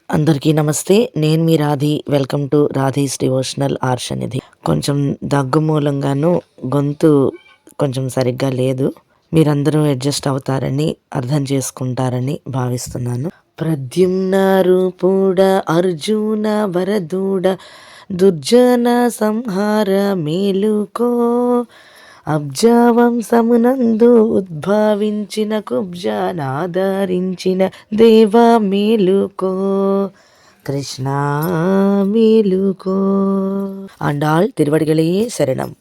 అందరికీ నమస్తే. నేను మీ Radhi. Welcome to Radhi's devotional Arshanidhi. కొంచెం దగ్గు మూలంగాను గొంతు కొంచెం సరిగ్గా లేదు. మీరందరూ అడ్జస్ట్ అవుతారని, అర్థం చేసుకుంటారని భావిస్తున్నాను. ప్రద్యుమ్న రూపుడ అర్జున వరదూడ దుర్జన సంహార మేలుకో అబ్జావంశమునందు ఉద్భవించిన కుబ్జానాదరించిన దేవా మేలుకో కృష్ణ మేలుకో. ఆండాళ్ తిరువడిగలే శరణం.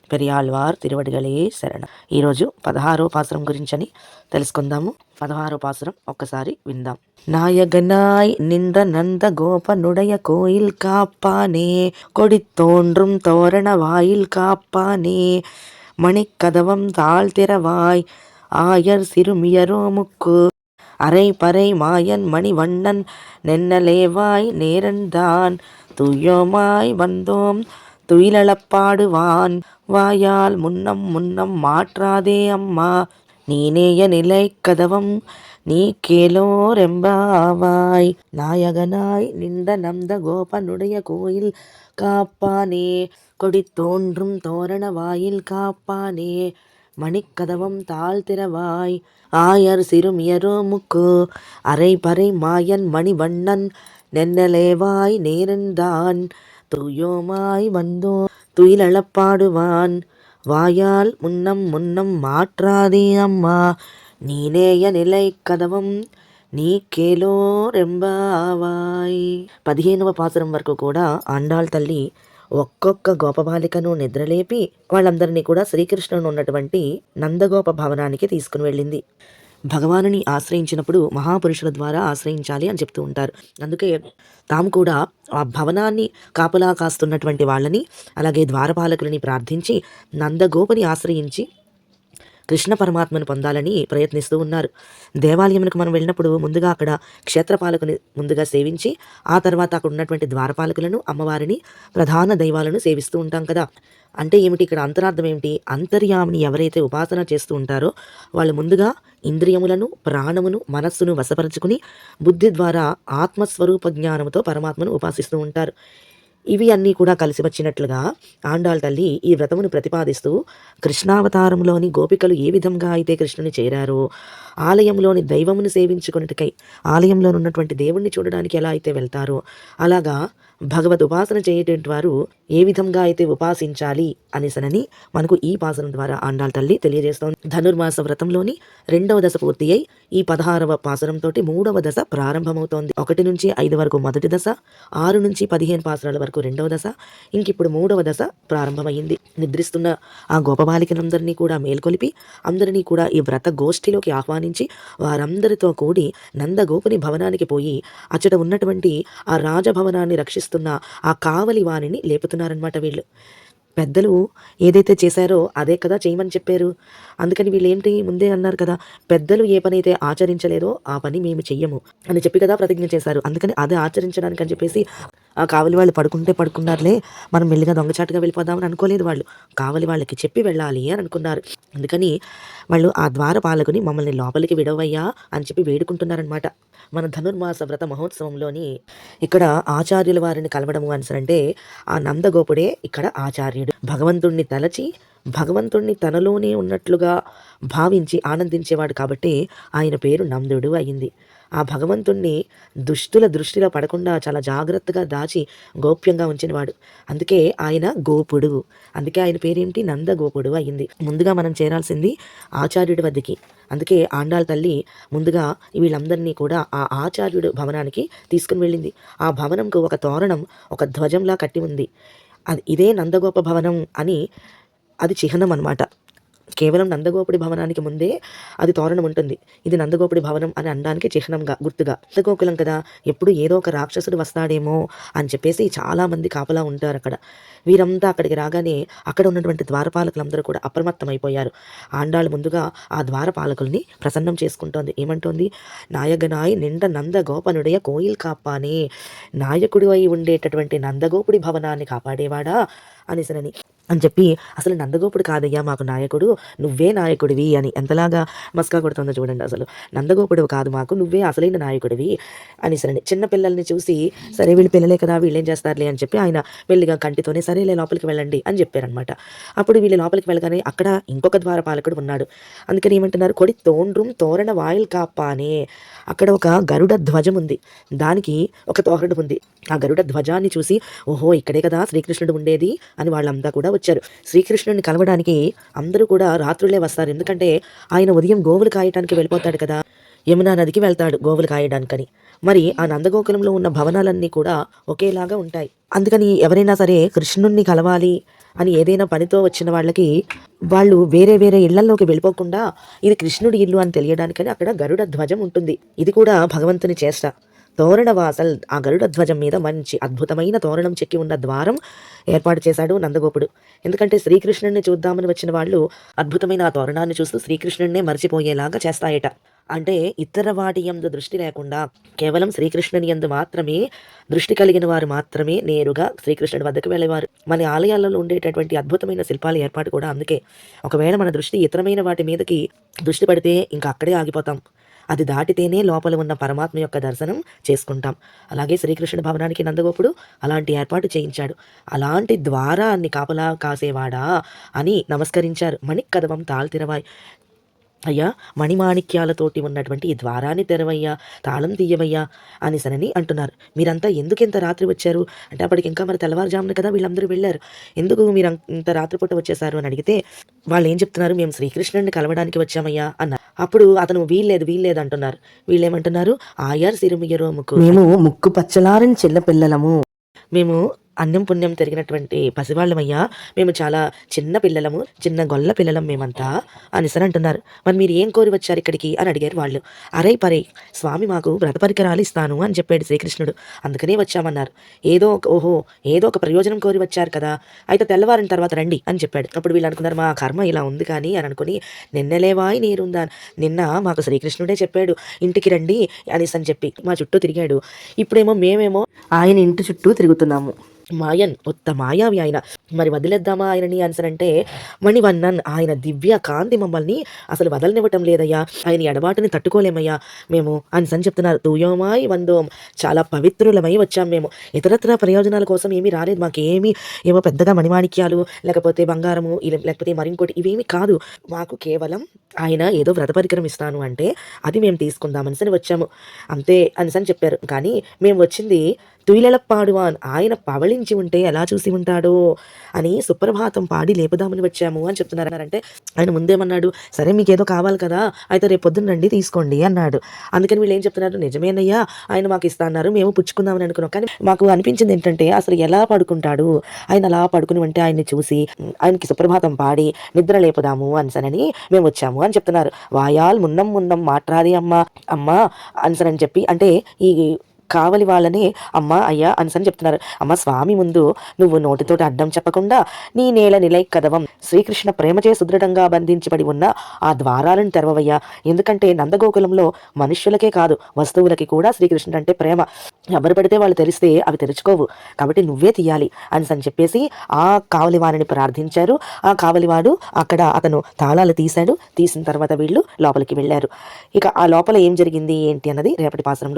పెరియాళ్వార్ తిరువడిగలే శరణం. ఈరోజు 16వ పాసురం గురించని తెలుసుకుందాము. 16వ పాసురం ఒక్కసారి విందాం. நாயகனாய் நின்ற நந்த கோபனுடைய கோயில் காப்பானே, கொடி தோன்றும் தோரண வாயில் காப்பானே, மணிக்கதவம் தாழ்த்திரவாய் ஆயர் சிறுமியரோ முக்கு அரை பறை மாயன் மணிவண்ணன் நென்னலேவாய் நேரன்தான் துய்யோமாய் வந்தோம் துயிலளப்பாடுவான் வாயால் முன்னம் முன்னம் மாற்றாதே அம்மா நீனேய நிலை கதவம் நீ கேளோரெம்பாவாய். நாயகனாய் நின்ற நந்த கோபனுடைய கோயில் காப்பானே, கொடி தோன்றும் தோரண வாயில் காப்பானே, மணிக்கதவம் தாழ்த்திரவாய் ஆயர் சிறுமியரோ முக்கு அரை பறை மாயன் மணிவண்ணன் நென்னலேவாய் நேரன்தான் தூயோமாய் வந்தோ துயிலளப்பாடுவான் வாயால் முன்னம் முன்னம் மாற்றாதே அம்மா నీనేయ నిలై కదవం నీ కేలోరెంబావాయ్. 15వ పాసురం వరకు కూడా ఆండాళ్ తల్లి ఒక్కొక్క గోపబాలికను నిద్రలేపి వాళ్ళందరినీ కూడా శ్రీకృష్ణుడు ఉన్నటువంటి నందగోప భవనానికి తీసుకుని వెళ్ళింది. భగవానుని ఆశ్రయించినప్పుడు మహాపురుషుల ద్వారా ఆశ్రయించాలి అని చెప్తూ ఉంటారు. అందుకే తాము కూడా ఆ భవనాన్ని కాపలా కాస్తున్నటువంటి వాళ్ళని, అలాగే ద్వారపాలకులని ప్రార్థించి నందగోపని ఆశ్రయించి కృష్ణ పరమాత్మను పొందాలని ప్రయత్నిస్తూ ఉన్నారు. దేవాలయమునకు మనం వెళ్ళినప్పుడు ముందుగా అక్కడ క్షేత్రపాలకుని ముందుగా సేవించి, ఆ తర్వాత అక్కడ ఉన్నటువంటి ద్వారపాలకులను, అమ్మవారిని, ప్రధాన దైవాలను సేవిస్తూ ఉంటాం కదా. అంటే ఏమిటి ఇక్కడ అంతరార్థం ఏమిటి? అంతర్యామిని ఎవరైతే ఉపాసన చేస్తూ ఉంటారో వాళ్ళు ముందుగా ఇంద్రియములను, ప్రాణమును, మనస్సును వశపరుచుకుని బుద్ధి ద్వారా ఆత్మస్వరూప జ్ఞానముతో పరమాత్మను ఉపాసిస్తూ ఉంటారు. ఇవి అన్నీ కూడా కలిసి వచ్చినట్లుగా ఆండాళ్ తల్లి ఈ వ్రతమును ప్రతిపాదిస్తూ కృష్ణావతారంలోని గోపికలు ఏ విధంగా అయితే కృష్ణుని చేరారో, ఆలయంలోని దైవమును సేవించుకున్నట్టుకై ఆలయంలో ఉన్నటువంటి దేవుణ్ణి చూడడానికి ఎలా అయితే వెళ్తారో, అలాగా భగవద్ ఉపాసన చేయటువంటి వారు ఏ విధంగా అయితే ఉపాసించాలి అనేసనని మనకు ఈ పాసనం ద్వారా ఆండాళ్ తల్లి తెలియజేస్తోంది. ధనుర్మాస వ్రతంలోని 2వ దశ పూర్తి అయి ఈ 16వ పాసనంతో 3వ దశ ప్రారంభమవుతోంది. 1 నుంచి 5 వరకు మొదటి దశ, 6 నుంచి 15 పాసరాల వరకు 2వ దశ, ఇంకిప్పుడు 3వ దశ ప్రారంభమైంది. నిద్రిస్తున్న ఆ గోపబాలికలందరినీ కూడా మేల్కొలిపి అందరినీ కూడా ఈ వ్రత గోష్ఠిలోకి ఆహ్వానించి వారందరితో కూడి నందగోపుని భవనానికి పోయి అచ్చట ఉన్నటువంటి ఆ రాజభవనాన్ని రక్షిస్తున్న ఆ కావలి వాణిని లేపుతున్నారనమాట. వీళ్ళు పెద్దలు ఏదైతే చేశారో అదే కదా చేయమని చెప్పారు. అందుకని వీళ్ళు ఏంటి ముందే అన్నారు కదా, పెద్దలు ఏ పని అయితే ఆచరించలేదో ఆ పని మేము చెయ్యము అని చెప్పి కదా ప్రతిజ్ఞ చేశారు. అందుకని అదే ఆచరించడానికి అని చెప్పేసి ఆ కావలి వాళ్ళు పడుకుంటే పడుకున్నారులే, మనం మెల్లిగా దొంగచాటుగా వెళ్ళిపోదామని అనుకోలేదు. వాళ్ళు కావలి వాళ్ళకి చెప్పి వెళ్ళాలి అని అనుకున్నారు. అందుకని వాళ్ళు ఆ ద్వారపాలకుని మమ్మల్ని లోపలికి విడవయ్యా అని చెప్పి వేడుకుంటున్నారనమాట. మన ధనుర్మాస వ్రత మహోత్సవంలోని ఇక్కడ ఆచార్యుల వారిని కలవడము అంటే ఆ నందగోపుడే ఇక్కడ ఆచార్యుడు. భగవంతుణ్ణి తలచి భగవంతుణ్ణి తనలోనే ఉన్నట్లుగా భావించి ఆనందించేవాడు కాబట్టి ఆయన పేరు నందుడు అయింది. ఆ భగవంతుణ్ణి దుష్టుల దృష్టిలో పడకుండా చాలా జాగ్రత్తగా దాచి గోప్యంగా ఉంచినవాడు. అందుకే ఆయన గోపుడు. అందుకే ఆయన పేరేంటి? నందగోపుడు అయింది. ముందుగా మనం చేరాల్సింది ఆచార్యుడి వద్దకి. అందుకే ఆండాళ్ తల్లి ముందుగా వీళ్ళందరినీ కూడా ఆ ఆచార్యుడు భవనానికి తీసుకుని వెళ్ళింది. ఆ భవనంకు ఒక తోరణం, ఒక ధ్వజంలా కట్టి ఉంది. ఇదే నందగోప భవనం అని అది చిహ్నం అన్నమాట. కేవలం నందగోపుడి భవనానికి ముందే అది తోరణం ఉంటుంది. ఇది నందగోపుడి భవనం అని అనడానికి చిహ్నంగా, గుర్తుగా. నందగోకులం కదా, ఎప్పుడు ఏదో ఒక రాక్షసుడు వస్తాడేమో అని చెప్పేసి చాలామంది కాపలా ఉంటారు అక్కడ. వీరంతా అక్కడికి రాగానే అక్కడ ఉన్నటువంటి ద్వారపాలకులందరూ కూడా అప్రమత్తమైపోయారు. ఆండాళ్ళు ముందుగా ఆ ద్వారపాలకుల్ని ప్రసన్నం చేసుకుంటోంది. ఏమంటోంది? నాయగనాయ్ నిండ నందగోపనుడయ కోయిల్ కాపానే, నాయకుడి అయి ఉండేటటువంటి నందగోపుడి భవనాన్ని కాపాడేవాడా అనేసనని. అని చెప్పి, "అసలు నందగోపుడు కాదయ్యా మాకు నాయకుడు, నువ్వే నాయకుడివి" అని ఎంతలాగా మస్కా కొడుతుందో చూడండి అసలు. "నందగోపుడు కాదు మాకు, నువ్వే అసలైన నాయకుడివి" అనేసరని. చిన్న పిల్లల్ని చూసి, సరే వీళ్ళు పిల్లలే కదా వీళ్ళేం చేస్తారులే అని చెప్పి ఆయన మెల్లిగా కంటితోనే సరేలే లోపలికి వెళ్ళండి అని చెప్పారనమాట. అప్పుడు వీళ్ళు లోపలికి వెళ్ళగానే అక్కడ ఇంకొక ద్వారపాలకుడు ఉన్నాడు. అందుకని ఏమంటున్నారు, "కొడి తోండ్రుం తోరణ వాయిల్ కాపానే." అక్కడ ఒక గరుడ ధ్వజం ఉంది. దానికి ఒక తోరణం ఉంది. ఆ గరుడ ధ్వజాన్ని చూసి, ఓహో! ఇక్కడే కదా శ్రీకృష్ణుడు ఉండేది అని వాళ్ళంతా కూడా వచ్చారు. శ్రీకృష్ణుడిని కలవడానికి అందరూ కూడా రాత్రులే వస్తారు. ఎందుకంటే ఆయన ఉదయం గోవులు కాయటానికి వెళ్ళిపోతాడు కదా! యమునా నదికి వెళ్తాడు గోవులు కాయడానికని. మరి ఆ నందగోకులంలో ఉన్న భవనాలన్నీ కూడా ఒకేలాగా ఉంటాయి. అందుకని ఎవరైనా సరే కృష్ణుణ్ణి కలవాలి అని ఏదైనా పనితో వచ్చిన వాళ్ళకి వాళ్ళు వేరే వేరే ఇళ్లల్లోకి వెళ్ళిపోకుండా ఇది కృష్ణుడి ఇల్లు అని తెలియడానికని అక్కడ గరుడ ధ్వజం ఉంటుంది. ఇది కూడా భగవంతుని చేష్ట. తోరణ వాసల్ ఆ గరుడ ధ్వజం మీద మంచి అద్భుతమైన తోరణం చెక్కి ఉన్న ద్వారం ఏర్పాటు చేశాడు నందగోపుడు. ఎందుకంటే శ్రీకృష్ణుడిని చూద్దామని వచ్చిన వాళ్ళు అద్భుతమైన ఆ తోరణాన్ని చూస్తూ శ్రీకృష్ణుడినే మర్చిపోయేలాగా చేస్తాయట. అంటే ఇతర వాటి యందు దృష్టి లేకుండా కేవలం శ్రీకృష్ణుని యందు మాత్రమే దృష్టి కలిగిన వారు మాత్రమే నేరుగా శ్రీకృష్ణుడి వద్దకు వెళ్ళేవారు. మన ఆలయాలలో ఉండేటటువంటి అద్భుతమైన శిల్పాల ఏర్పాటు కూడా అందుకే. ఒకవేళ మన దృష్టి ఇతరమైన వాటి మీదకి దృష్టి పడితే ఇంకా అక్కడే ఆగిపోతాం. అది దాటితేనే లోపల ఉన్న పరమాత్మ యొక్క దర్శనం చేసుకుంటాం. అలాగే శ్రీకృష్ణుడి భవనానికి నందగోపుడు అలాంటి ఏర్పాటు చేయించాడు. అలాంటి ద్వారాన్ని కాపలా కాసేవాడా అని నమస్కరించారు. మణికదవం తాళ్తిరవాయ్, అయ్యా మణిమాణిక్యాలతోటి ఉన్నటువంటి ఈ ద్వారాన్ని తెరవయ్యా, తాళం తీయవయ్యా అనేసనని అంటున్నారు. మీరంతా ఎందుకింత రాత్రి వచ్చారు అంటే, అప్పటికి ఇంకా మరి తెల్లవారుజామున కదా వీళ్ళందరూ వెళ్ళారు. ఎందుకు మీరు ఇంత రాత్రిపూట వచ్చేసారు అని అడిగితే వాళ్ళు ఏం చెప్తున్నారు, మేము శ్రీకృష్ణుడిని కలవడానికి వచ్చామయ్యా అన్నారు. అప్పుడు అతను వీల్లేదు అంటున్నారు. వీళ్ళేమంటున్నారు, ఆయార్ సిరుమియరో ముక్కు, మేము ముక్కు పచ్చలారని చిన్న పిల్లలము, మేము అన్నం పుణ్యం తిరిగినటువంటి పసివాళ్ళమయ్యా, మేము చాలా చిన్న పిల్లలము, చిన్న గొల్ల పిల్లలం మేమంతా అనేసని అంటున్నారు. మరి మీరు ఏం కోరి వచ్చారు ఇక్కడికి అని అడిగారు వాళ్ళు. అరే పరే స్వామి మాకు వ్రత పరికరాలు ఇస్తాను అని చెప్పాడు శ్రీకృష్ణుడు, అందుకనే వచ్చామన్నారు. ఏదో ఒక ప్రయోజనం కోరి వచ్చారు కదా, అయితే తెల్లవారిన తర్వాత రండి అని చెప్పాడు. అప్పుడు వీళ్ళు అనుకున్నారు, మా కర్మ ఇలా ఉంది కానీ అని అనుకుని, నిన్నలేవాయి నీరుందా, నిన్న మాకు శ్రీకృష్ణుడే చెప్పాడు ఇంటికి రండి అనేసి అని చెప్పి మా చుట్టూ తిరిగాడు. ఇప్పుడేమో మేమేమో ఆయన ఇంటి చుట్టూ తిరుగుతున్నాము. మాయన్ ఉత్త మాయావి ఆయన, మరి వదిలేద్దామా ఆయనని అనిసనంటే, మణివన్నన్ ఆయన దివ్య కాంతి మమ్మల్ని అసలు వదలనివ్వటం లేదయ్యా, ఆయన ఎడబాటుని తట్టుకోలేమయ్యా మేము అనిసని చెప్తున్నారు. తూయోమాయి వందోం, చాలా పవిత్రులమై వచ్చాం మేము, ఇతరత్ర ప్రయోజనాల కోసం ఏమీ రాలేదు, మాకేమీ ఏమో పెద్దగా మణిమాణిక్యాలు లేకపోతే బంగారము లేకపోతే మరింకోటి ఇవేమీ కాదు, మాకు కేవలం ఆయన ఏదో వ్రత పరికరం ఇస్తాను అంటే అది మేము తీసుకుందామనిసని వచ్చాము అంతే అనిసని చెప్పారు. కానీ మేము వచ్చింది తుయిలెలప్పాడువాన్, ఆయన పవళించి ఉంటే ఎలా చూసి ఉంటాడో అని సుప్రభాతం పాడి లేపుదామని వచ్చాము అని చెప్తున్నారంటే, ఆయన ముందేమన్నాడు, సరే మీకేదో కావాలి కదా అయితే రేపు పొద్దున్న రండి తీసుకోండి అన్నాడు. అందుకని వీళ్ళు ఏం చెప్తున్నారు, నిజమేనయ్యా ఆయన మాకు ఇస్తా అన్నారు, మేము పుచ్చుకుందామని అనుకున్నాం, కానీ మాకు అనిపించింది ఏంటంటే అసలు ఎలా పడుకుంటాడు ఆయన, అలా పడుకుని ఉంటే ఆయన్ని చూసి ఆయనకి సుప్రభాతం పాడి నిద్ర లేపుదాము అనిసనని మేము వచ్చాము అని చెప్తున్నారు. వాయాల్ మున్నం మాట్లాడి అమ్మ అనిసనని చెప్పి, అంటే ఈ కావలి వాళ్ళని అమ్మ అయ్యా అనిసని చెప్తున్నారు. అమ్మ స్వామి ముందు నువ్వు నోటితోటి అడ్డం చెప్పకుండా నీ నేల నిలై కదవం, శ్రీకృష్ణ ప్రేమచే సుదృఢంగా బంధించబడి ఉన్న ఆ ద్వారాలను తెరవయ్యా, ఎందుకంటే నందగోకులంలో మనుష్యులకే కాదు వస్తువులకి కూడా శ్రీకృష్ణుడు అంటే ప్రేమ, ఎవరు పడితే వాళ్ళు తెరిస్తే అవి తెరుచుకోవు, కాబట్టి నువ్వే తీయాలి అనిసని చెప్పేసి ఆ కావలివాడిని ప్రార్థించారు. ఆ కావలివాడు అక్కడ అతను తాళాలు తీశాడు. తీసిన తర్వాత వీళ్ళు లోపలికి వెళ్ళారు. ఇక ఆ లోపల ఏం జరిగింది ఏంటి అన్నది రేపటి పాసరంలో